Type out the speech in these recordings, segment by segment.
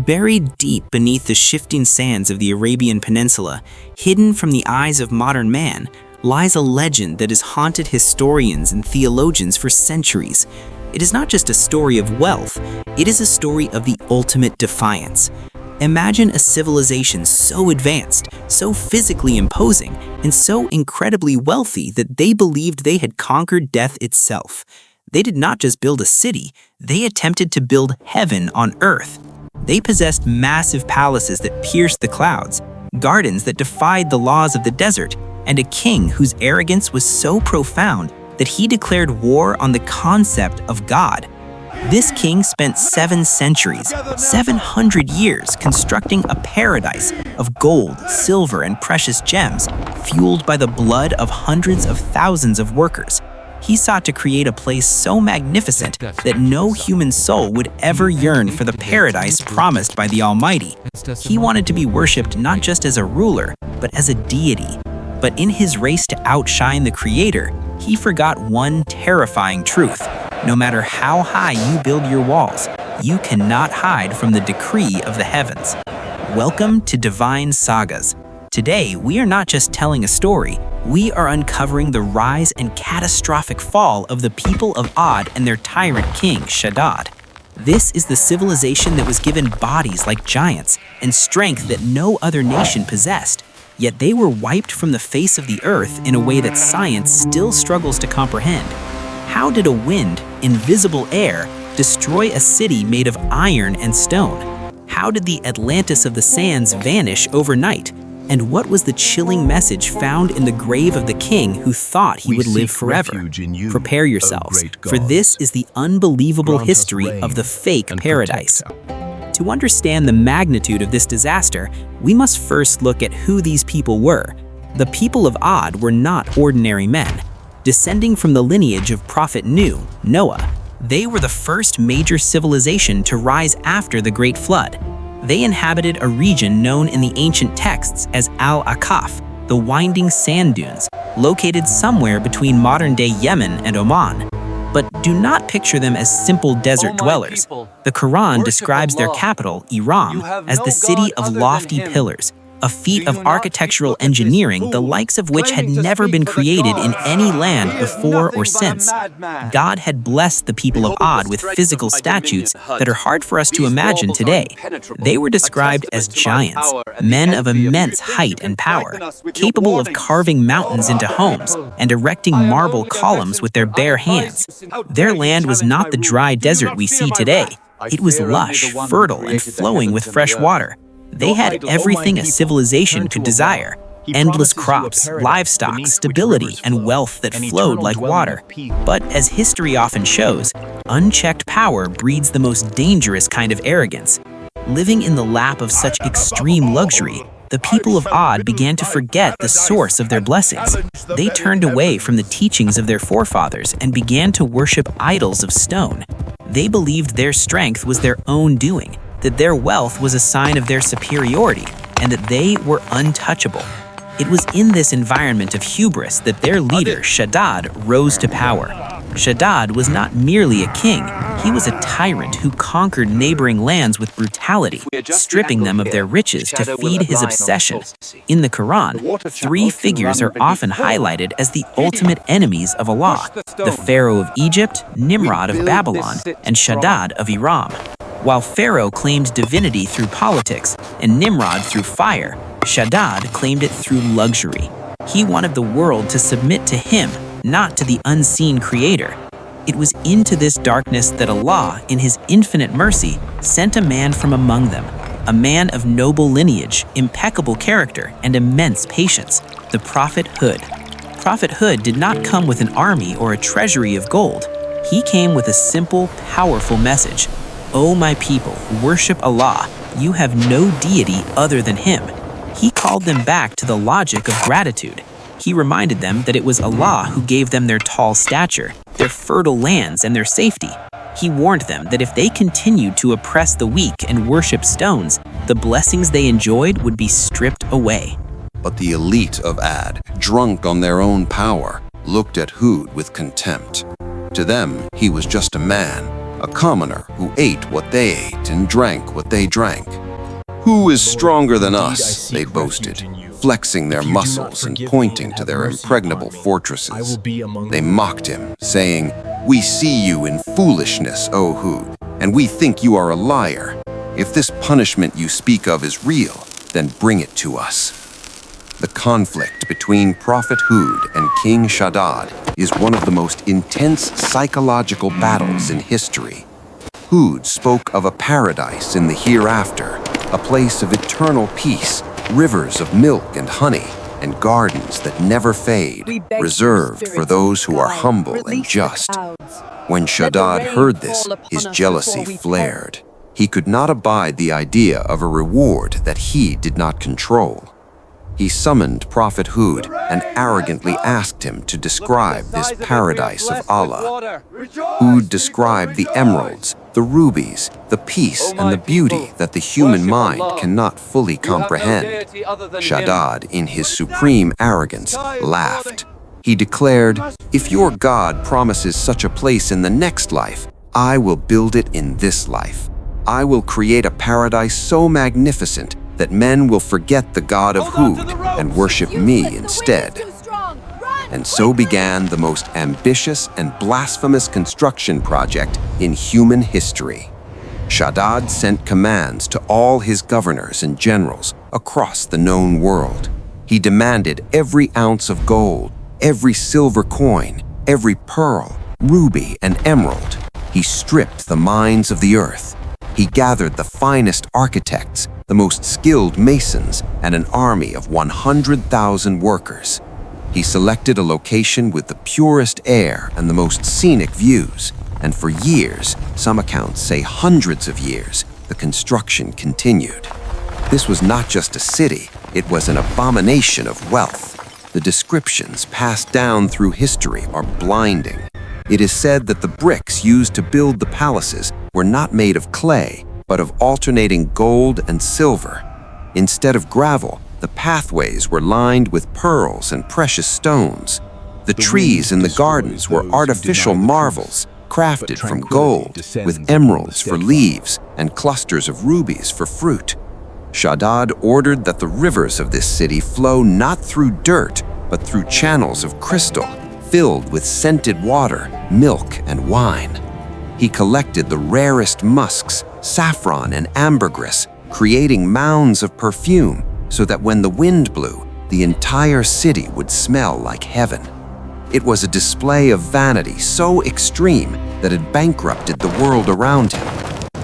Buried deep beneath the shifting sands of the Arabian Peninsula, hidden from the eyes of modern man, lies a legend that has haunted historians and theologians for centuries. It is not just a story of wealth, it is a story of the ultimate defiance. Imagine a civilization so advanced, so physically imposing, and so incredibly wealthy that they believed they had conquered death itself. They did not just build a city, they attempted to build heaven on earth. They possessed massive palaces that pierced the clouds, gardens that defied the laws of the desert, and a king whose arrogance was so profound that he declared war on the concept of God. This king spent 7 centuries, 700 years, constructing a paradise of gold, silver, and precious gems, fueled by the blood of hundreds of thousands of workers. He sought to create a place so magnificent that no human soul would ever yearn for the paradise promised by the Almighty. He wanted to be worshipped not just as a ruler, but as a deity. But in his race to outshine the Creator, he forgot one terrifying truth. No matter how high you build your walls, you cannot hide from the decree of the heavens. Welcome to Divine Sagas. Today, we are not just telling a story, we are uncovering the rise and catastrophic fall of the people of Ad and their tyrant king, Shaddad. This is the civilization that was given bodies like giants and strength that no other nation possessed. Yet they were wiped from the face of the earth in a way that science still struggles to comprehend. How did a wind, invisible air, destroy a city made of iron and stone? How did the Atlantis of the sands vanish overnight? And what was the chilling message found in the grave of the king who thought he would live forever? Prepare yourselves, for this is the unbelievable history of the fake paradise. To understand the magnitude of this disaster, we must first look at who these people were. The people of Ad were not ordinary men. Descending from the lineage of Prophet Noah, they were the first major civilization to rise after the Great Flood. They inhabited a region known in the ancient texts as Al-Akaf, the winding sand dunes, located somewhere between modern-day Yemen and Oman. But do not picture them as simple desert dwellers. The Quran describes their capital, Iram, as the city of lofty pillars, a feat of architectural engineering the likes of which had never been created in any land before or since. God had blessed the people of Ad with physical statutes that are hard for us to imagine today. They were described as giants, men of immense height and power, capable of carving mountains into homes and erecting marble columns with their bare hands. Their land was not the dry desert we see today. It was lush, fertile, and flowing with fresh water. They had everything a civilization could desire: endless crops, livestock, stability, and wealth that flowed like water. But as history often shows, unchecked power breeds the most dangerous kind of arrogance. Living in the lap of such extreme luxury, the people of Ad began to forget the source of their blessings. They turned away from the teachings of their forefathers and began to worship idols of stone. They believed their strength was their own doing, that their wealth was a sign of their superiority, and that they were untouchable. It was in this environment of hubris that their leader, Shaddad, rose to power. Shaddad was not merely a king, he was a tyrant who conquered neighboring lands with brutality, stripping them of their riches to feed his obsession. In the Quran, 3 figures are often highlighted as the ultimate enemies of Allah: the Pharaoh of Egypt, Nimrod of Babylon, and Shaddad of Iram. While Pharaoh claimed divinity through politics and Nimrod through fire, Shaddad claimed it through luxury. He wanted the world to submit to him, not to the unseen creator. It was into this darkness that Allah, in his infinite mercy, sent a man from among them, a man of noble lineage, impeccable character, and immense patience, the Prophet Hud. Prophet Hud did not come with an army or a treasury of gold. He came with a simple, powerful message: "O my people, worship Allah. You have no deity other than Him." He called them back to the logic of gratitude. He reminded them that it was Allah who gave them their tall stature, their fertile lands, and their safety. He warned them that if they continued to oppress the weak and worship stones, the blessings they enjoyed would be stripped away. But the elite of Ad, drunk on their own power, looked at Hud with contempt. To them, he was just a man, a commoner who ate what they ate and drank what they drank. "Who is stronger than us?" they boasted, flexing their muscles and pointing to their impregnable fortresses. They mocked him, saying, "We see you in foolishness, O Hud, and we think you are a liar. If this punishment you speak of is real, then bring it to us." The conflict between Prophet Hud and King Shaddad is one of the most intense psychological battles in history. Hud spoke of a paradise in the hereafter, a place of eternal peace, rivers of milk and honey, and gardens that never fade, reserved for those who are humble and just. When Shaddad heard this, his jealousy flared. He could not abide the idea of a reward that he did not control. He summoned Prophet Hud and arrogantly asked him to describe this paradise of Allah. Hud described the emeralds, the rubies, the peace and the beauty that the human mind cannot fully comprehend. Shaddad, in his supreme arrogance, laughed. He declared, "If your God promises such a place in the next life, I will build it in this life. I will create a paradise so magnificent that men will forget the God of Hud and worship me instead." And so began the most ambitious and blasphemous construction project in human history. Shaddad sent commands to all his governors and generals across the known world. He demanded every ounce of gold, every silver coin, every pearl, ruby, and emerald. He stripped the mines of the earth. He gathered the finest architects, the most skilled masons, and an army of 100,000 workers. He selected a location with the purest air and the most scenic views, and for years, some accounts say hundreds of years, the construction continued. This was not just a city, it was an abomination of wealth. The descriptions passed down through history are blinding. It is said that the bricks used to build the palaces were not made of clay, but of alternating gold and silver. Instead of gravel, the pathways were lined with pearls and precious stones. The trees in the gardens were artificial marvels, crafted from gold, with emeralds for leaves and clusters of rubies for fruit. Shaddad ordered that the rivers of this city flow not through dirt, but through channels of crystal, filled with scented water, milk, and wine. He collected the rarest musks, saffron and ambergris, creating mounds of perfume so that when the wind blew, the entire city would smell like heaven. It was a display of vanity so extreme that it bankrupted the world around him.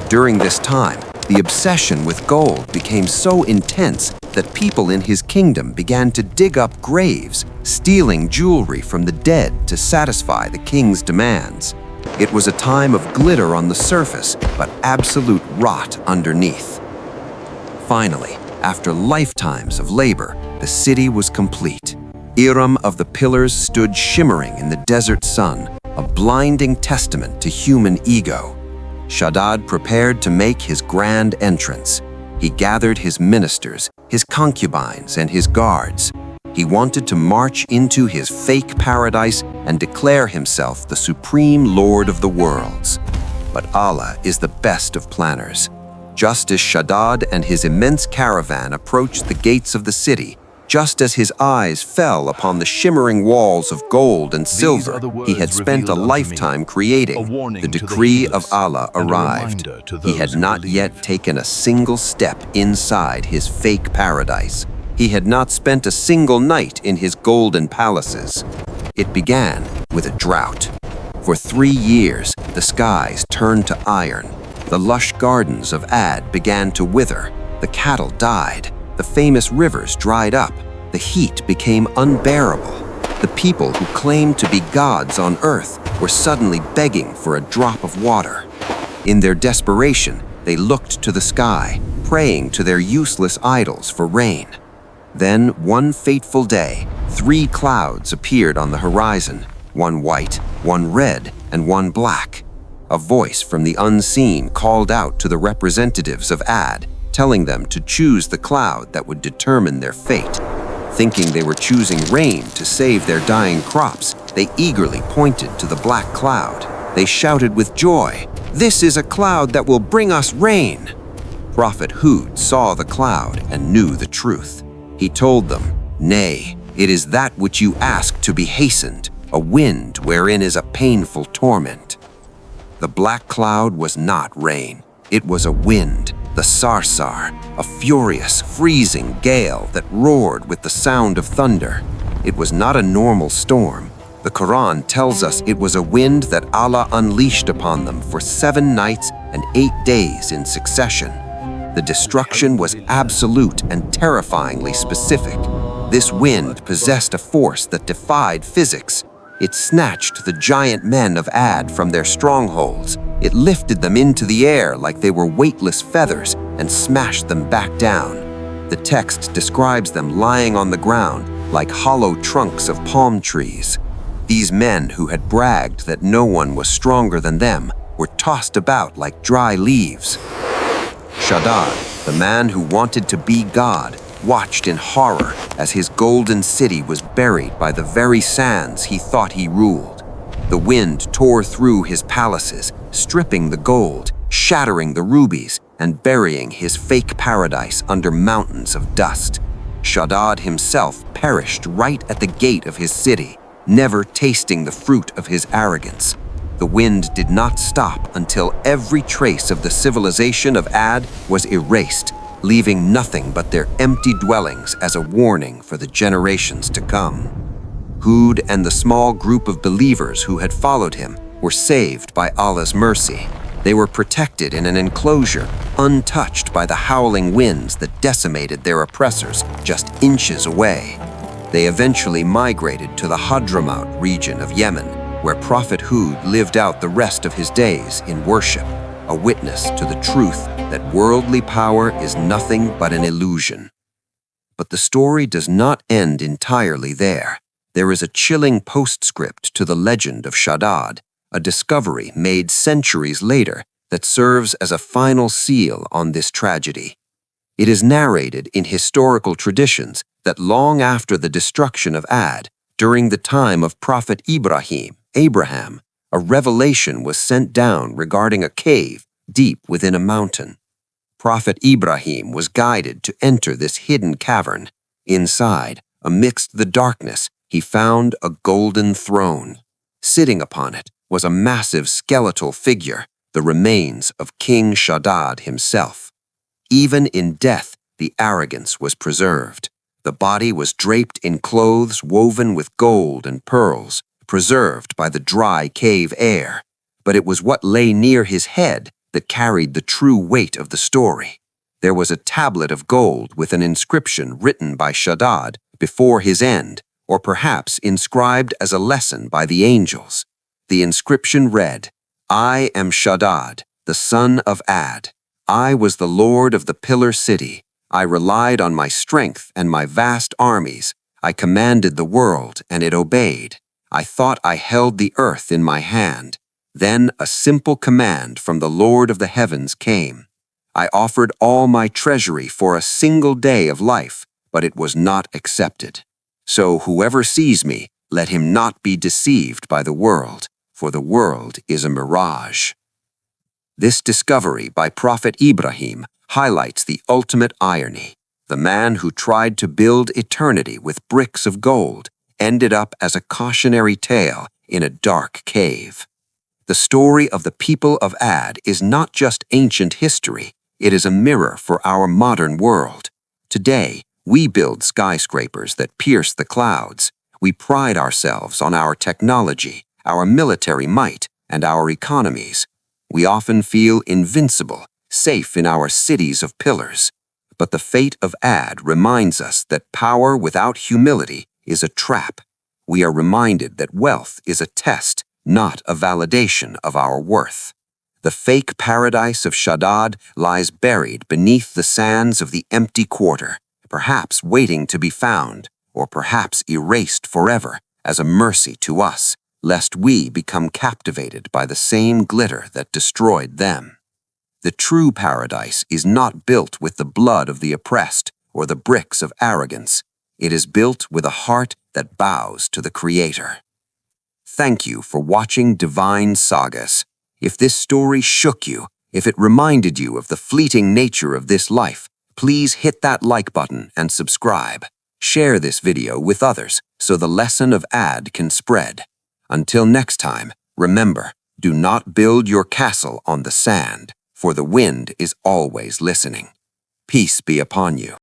During this time, the obsession with gold became so intense that people in his kingdom began to dig up graves, stealing jewelry from the dead to satisfy the king's demands. It was a time of glitter on the surface, but absolute rot underneath. Finally, after lifetimes of labor, the city was complete. Iram of the pillars stood shimmering in the desert sun, a blinding testament to human ego. Shaddad prepared to make his grand entrance. He gathered his ministers, his concubines, and his guards. He wanted to march into his fake paradise and declare himself the supreme Lord of the worlds. But Allah is the best of planners. Just as Shaddad and his immense caravan approached the gates of the city, just as his eyes fell upon the shimmering walls of gold and silver he had spent a lifetime creating, the decree of Allah arrived. He had not yet taken a single step inside his fake paradise. He had not spent a single night in his golden palaces. It began with a drought. For 3 years, the skies turned to iron. The lush gardens of Ad began to wither. The cattle died. The famous rivers dried up. The heat became unbearable. The people who claimed to be gods on earth were suddenly begging for a drop of water. In their desperation, they looked to the sky, praying to their useless idols for rain. Then, one fateful day, 3 clouds appeared on the horizon, one white, one red, and one black. A voice from the unseen called out to the representatives of Ad, telling them to choose the cloud that would determine their fate. Thinking they were choosing rain to save their dying crops, they eagerly pointed to the black cloud. They shouted with joy, "This is a cloud that will bring us rain." Prophet Hud saw the cloud and knew the truth. He told them, "Nay, it is that which you ask to be hastened, a wind wherein is a painful torment." The black cloud was not rain. It was a wind, the sarsar, a furious, freezing gale that roared with the sound of thunder. It was not a normal storm. The Quran tells us it was a wind that Allah unleashed upon them for 7 nights and 8 days in succession. The destruction was absolute and terrifyingly specific. This wind possessed a force that defied physics. It snatched the giant men of Ad from their strongholds. It lifted them into the air like they were weightless feathers and smashed them back down. The text describes them lying on the ground like hollow trunks of palm trees. These men who had bragged that no one was stronger than them were tossed about like dry leaves. Shaddad, the man who wanted to be God, watched in horror as his golden city was buried by the very sands he thought he ruled. The wind tore through his palaces, stripping the gold, shattering the rubies, and burying his fake paradise under mountains of dust. Shaddad himself perished right at the gate of his city, never tasting the fruit of his arrogance. The wind did not stop until every trace of the civilization of Ad was erased, leaving nothing but their empty dwellings as a warning for the generations to come. Hud and the small group of believers who had followed him were saved by Allah's mercy. They were protected in an enclosure, untouched by the howling winds that decimated their oppressors just inches away. They eventually migrated to the Hadramaut region of Yemen, where Prophet Hud lived out the rest of his days in worship, a witness to the truth that worldly power is nothing but an illusion. But the story does not end entirely there. There is a chilling postscript to the legend of Shaddad, a discovery made centuries later that serves as a final seal on this tragedy. It is narrated in historical traditions that long after the destruction of Ad, during the time of Prophet Abraham, a revelation was sent down regarding a cave deep within a mountain. Prophet Ibrahim was guided to enter this hidden cavern. Inside, amidst the darkness, he found a golden throne. Sitting upon it was a massive skeletal figure, the remains of King Shaddad himself. Even in death, the arrogance was preserved. The body was draped in clothes woven with gold and pearls, preserved by the dry cave air. But it was what lay near his head that carried the true weight of the story. There was a tablet of gold with an inscription written by Shaddad before his end, or perhaps inscribed as a lesson by the angels. The inscription read, "I am Shaddad, the son of Ad. I was the lord of the pillar city. I relied on my strength and my vast armies. I commanded the world, and it obeyed. I thought I held the earth in my hand. Then a simple command from the Lord of the heavens came. I offered all my treasury for a single day of life, but it was not accepted. So whoever sees me, let him not be deceived by the world, for the world is a mirage." This discovery by Prophet Ibrahim highlights the ultimate irony. The man who tried to build eternity with bricks of gold ended up as a cautionary tale in a dark cave. The story of the people of Ad is not just ancient history, it is a mirror for our modern world. Today, we build skyscrapers that pierce the clouds. We pride ourselves on our technology, our military might, and our economies. We often feel invincible, safe in our cities of pillars. But the fate of Ad reminds us that power without humility is a trap. We are reminded that wealth is a test, not a validation of our worth. The fake paradise of Shaddad lies buried beneath the sands of the empty quarter, perhaps waiting to be found, or perhaps erased forever as a mercy to us, lest we become captivated by the same glitter that destroyed them. The true paradise is not built with the blood of the oppressed or the bricks of arrogance. It is built with a heart that bows to the Creator. Thank you for watching Divine Sagas. If this story shook you, if it reminded you of the fleeting nature of this life, please hit that like button and subscribe. Share this video with others so the lesson of Ad can spread. Until next time, remember, do not build your castle on the sand, for the wind is always listening. Peace be upon you.